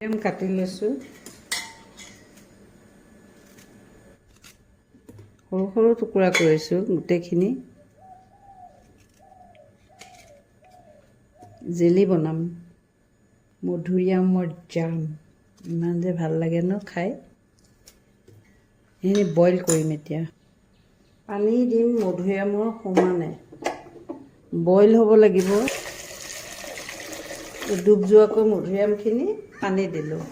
কাটি লৈছোঁ। সৰু সৰু টুকুৰা কৰিছোঁ গোটেইখিনি। জেলি বনাম, মধুৰিআমৰ জাম। ইমান যে ভাল লাগে ন খাই। এইখিনি বইল কৰিম এতিয়া। পানী দিম মধুৰিআমৰ সমানে, বইল হ'ব লাগিব। ডুব যোৱাকৈ মধুৰিআমখিনি পানী দিলোঁ।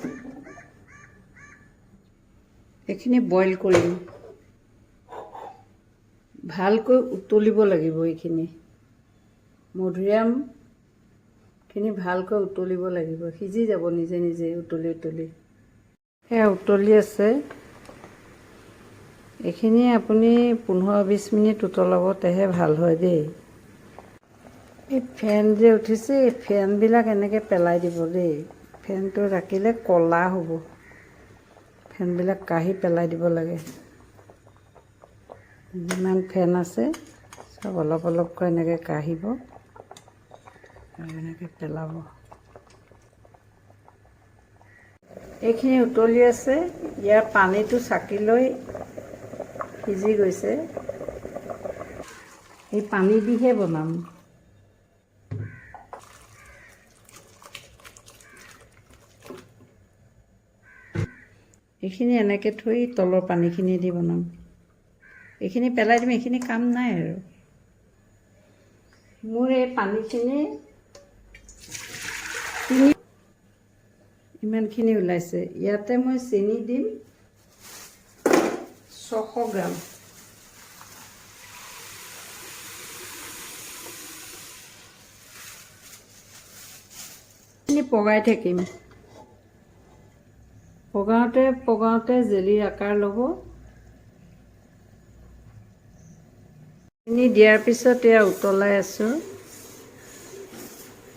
এইখিনি বইল কৰিম, ভালকৈ উতলিব লাগিব। এইখিনি মধুৰিআমখিনি ভালকৈ উতলিব লাগিব, সিজি যাব নিজে নিজে উতলি উতলি। সেয়া উতলি আছে। এইখিনি আপুনি 15-20 মিনিট উতলাব, তেহে ভাল হয় দেই। এই ফেন যে উঠিছে, এই ফেনবিলাক এনেকৈ পেলাই দিব দেই। ফেনটো ৰাখিলে ক'লা হ'ব। ফেনবিলাক কাঢ়ি পেলাই দিব লাগে। যিমান ফেন আছে চব অলপ অলপকৈ এনেকৈ কাঢ়িব আৰু এনেকৈ পেলাব। এইখিনি উতলি আছে, ইয়াৰ পানীটো চাকি লৈ সিজি গৈছে। এই পানী দিহে বনাম। এইখিনি এনেকৈ থৈ তলৰ পানীখিনি দি বনাম। এইখিনি পেলাই দিম, এইখিনি কাম নাই আৰু। মোৰ এই পানীখিনি ইমানখিনি ওলাইছে। ইয়াতে মই চেনি দিম 600 গ্ৰাম। পগাই থাকিম। পগাওঁতে পগাওঁতে জেলিৰ আকাৰ ল'ব। চেনি দিয়াৰ পিছত এয়া উতলাই আছোঁ।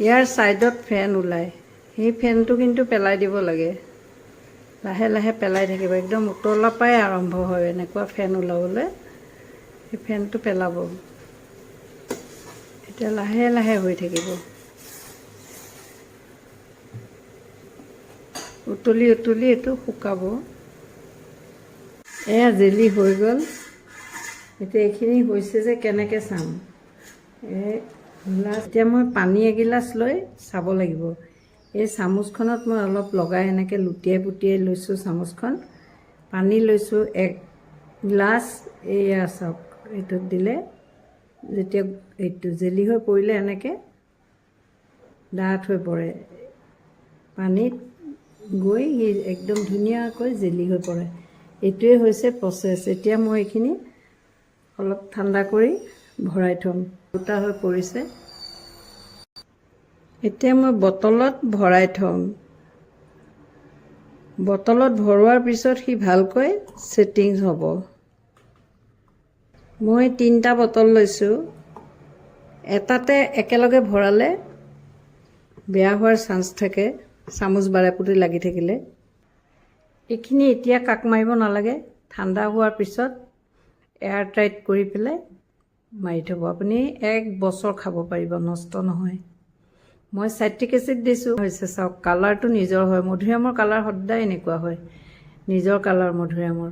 ইয়াৰ ছাইডত ফেন ওলায়, সেই ফেনটো কিন্তু পেলাই দিব লাগে। লাহে লাহে পেলাই থাকিব, একদম উতলাৰ পৰাই আৰম্ভ হয় এনেকুৱা ফেন ওলাবলৈ। সেই ফেনটো পেলাব। এতিয়া লাহে লাহে হৈ থাকিব। উতলি উতলি এইটো শুকাব। এয়া জেলি হৈ গ'ল। এতিয়া এইখিনি হৈছে যে কেনেকৈ চাম? এতিয়া মই পানী এগিলাচ লৈ চাব লাগিব। এই চামুচখনত মই অলপ লগাই এনেকৈ লুটিয়াই পুটিয়াই লৈছোঁ চামুচখন। পানী লৈছোঁ 1 গ্লাছ। এয়া চাওক, এইটোত দিলে যেতিয়া এইটো জেলি হৈ পৰিলে এনেকৈ ডাঠ হৈ পৰে। পানীত গৈ একদম ধুনীয়াকৈ জেলি হৈ পৰে। এইটোৱে হৈছে প্ৰচেছ। এতিয়া মই এইখিনি অলপ ঠাণ্ডা কৰি ভৰাই থ'ম। গোটা হৈ পৰিছে। এতিয়া মই বটলত ভৰাই থ'ম। বটলত ভৰোৱাৰ পিছত সি ভালকৈ ছেটিংছ হ'ব। মই 3টা বটল লৈছোঁ। এটাতে একেলগে ভৰালে বেয়া হোৱাৰ চান্স থাকে, চামুচ বাৰে পুতি লাগি থাকিলে। এইখিনি এতিয়া কাক মাৰিব নালাগে। ঠাণ্ডা হোৱাৰ পিছত এয়াৰ টাইট কৰি পেলাই মাৰি থ'ব। আপুনি 1 বছৰ খাব পাৰিব, নষ্ট নহয়। মই চাইট্ৰিক এচিড দিছোঁ। হৈছে চাওক, কালাৰটো নিজৰ হয়। মধুৰিআমৰ কালাৰ সদায় এনেকুৱা হয়, নিজৰ কালাৰ মধুৰিআমৰ।